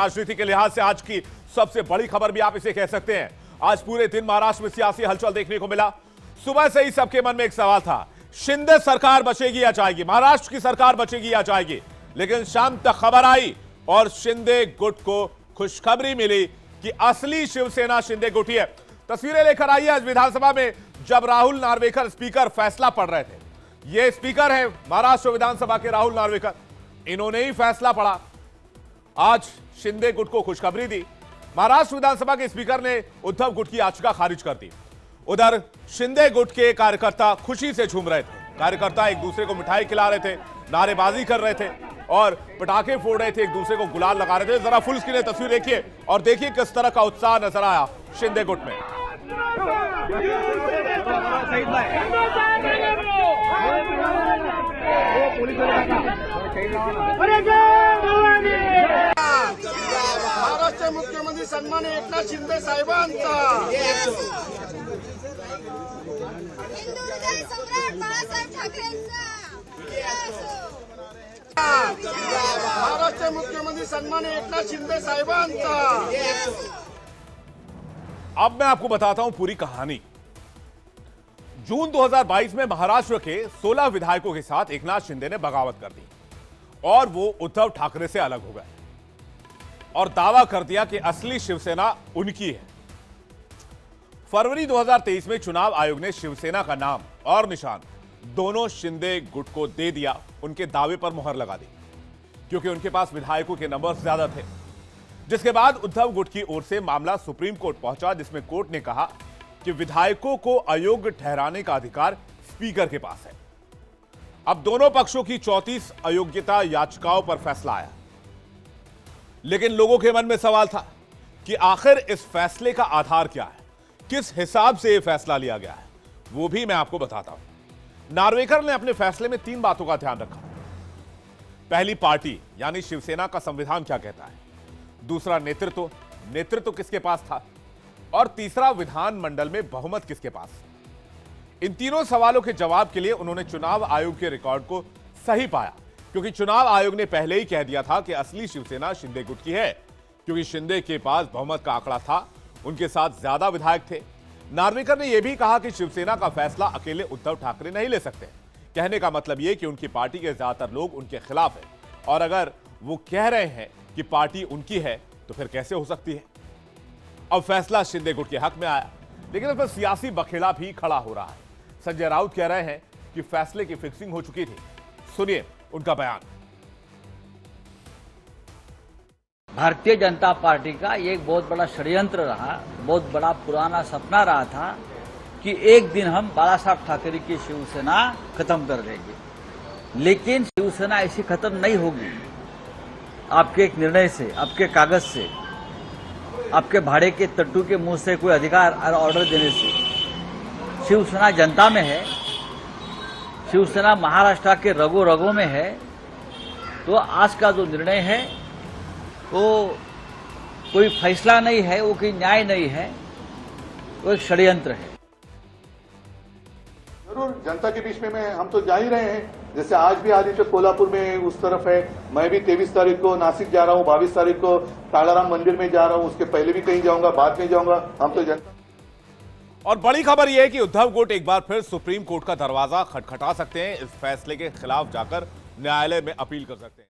राजनीति के लिहाज से आज की सबसे बड़ी खबर भी आप इसे कह सकते हैं। आज पूरे दिन महाराष्ट्र में सियासी हलचल देखने को मिला। सुबह से ही सबके मन में एक सवाल था, शिंदे सरकार बचेगी या जाएगी, महाराष्ट्र की सरकार बचेगी या जाएगी। लेकिन शाम तक खबर आई और शिंदे गुट को खुशखबरी मिली कि असली शिवसेना शिंदे गुट ही है। तस्वीरें लेकर आई है आज विधानसभा में, जब राहुल नार्वेकर स्पीकर फैसला पढ़ रहे थे। ये स्पीकर है महाराष्ट्र विधानसभा के राहुल नार्वेकर, इन्होंने ही फैसला पढ़ा। आज शिंदे गुट को खुशखबरी दी। महाराष्ट्र विधानसभा के स्पीकर ने उद्धव गुट की याचिका खारिज कर दी। उधर शिंदे गुट के कार्यकर्ता खुशी से झूम रहे थे। कार्यकर्ता एक दूसरे को मिठाई खिला रहे थे, नारेबाजी कर रहे थे और पटाखे फोड़ रहे थे, एक दूसरे को गुलाल लगा रहे थे। जरा फुल स्क्रीन तस्वीर देखिए और देखिए किस तरह का उत्साह नजर आया शिंदे गुट में। महाराष्ट्र मुख्यमंत्री सन्मान्य एकनाथ शिंदे साहेबांचा, हिंदू सम्राट बाळासाहेब ठाकरेंचा, महाराष्ट्र मुख्यमंत्री सन्मान्य एकनाथ शिंदे साहेबांचा। अब मैं आपको बताता हूं पूरी कहानी। जून 2022 में महाराष्ट्र के 16 विधायकों के साथ एकनाथ शिंदे ने बगावत कर दी और वो उद्धव ठाकरे से अलग हो गए और दावा कर दिया कि असली शिवसेना उनकी है। फरवरी 2023 में चुनाव आयोग ने शिवसेना का नाम और निशान दोनों शिंदे गुट को दे दिया। उनके दावे पर मुहर लगा दी क्योंकि उनके पास विधायकों के नंबर ज्यादा थे। जिसके बाद उद्धव गुट की ओर से मामला सुप्रीम कोर्ट पहुंचा, जिसमें कोर्ट ने कहा कि विधायकों को अयोग्य ठहराने का अधिकार स्पीकर के पास है। अब दोनों पक्षों की 34 अयोग्यता याचिकाओं पर फैसला आया। लेकिन लोगों के मन में सवाल था कि आखिर इस फैसले का आधार क्या है, किस हिसाब से यह फैसला लिया गया है, वो भी मैं आपको बताता हूं। नार्वेकर ने अपने फैसले में 3 बातों का ध्यान रखा। पहली, पार्टी यानी शिवसेना का संविधान क्या कहता है। दूसरा, नेतृत्व किसके पास था। और तीसरा, विधानमंडल में बहुमत किसके पास। इन तीनों सवालों के जवाब के लिए उन्होंने चुनाव आयोग के रिकॉर्ड को सही पाया, क्योंकि चुनाव आयोग ने पहले ही कह दिया था कि असली शिवसेना शिंदे गुट की है, क्योंकि शिंदे के पास बहुमत का आंकड़ा था, उनके साथ ज्यादा विधायक थे। नार्वेकर ने यह भी कहा कि शिवसेना का फैसला अकेले उद्धव ठाकरे नहीं ले सकते। कहने का मतलब यह कि उनकी पार्टी के ज्यादातर लोग उनके खिलाफ हैं, और अगर वो कह रहे हैं कि पार्टी उनकी है तो फिर कैसे हो सकती है। अब फैसला शिंदे गुट के हक में आया, लेकिन इस पर सियासी बखेड़ा भी खड़ा हो रहा है। संजय राउत कह रहे हैं कि फैसले की फिक्सिंग हो चुकी थी। सुनिए उनका बयान। भारतीय जनता पार्टी का ये एक बहुत बड़ा षड्यंत्र रहा, बहुत बड़ा पुराना सपना रहा था कि एक दिन हम बाला साहब ठाकरे की शिवसेना खत्म कर देंगे। लेकिन शिवसेना ऐसी खत्म नहीं होगी। आपके एक निर्णय से, आपके कागज से, आपके भाड़े के तट्टू के मुंह से कोई अधिकार और ऑर्डर देने से शिवसेना जनता में है, शिवसेना महाराष्ट्र के रगों रगों में है। तो आज का जो निर्णय है वो कोई फैसला नहीं है, वो कोई न्याय नहीं है, वो एक षड्यंत्र है। जरूर जनता के बीच में हम तो जा ही रहे हैं। जैसे आज भी आदित्य कोल्हापुर में उस तरफ है, मैं भी 23 तारीख को नासिक जा रहा हूँ, 22 तारीख को कालाराम मंदिर में जा रहा हूँ, उसके पहले भी कहीं जाऊंगा, बाद में जाऊंगा। हम तो जनता। और बड़ी खबर यह है कि उद्धव गुट एक बार फिर सुप्रीम कोर्ट का दरवाजा खटखटा सकते हैं। इस फैसले के खिलाफ जाकर न्यायालय में अपील कर सकते हैं।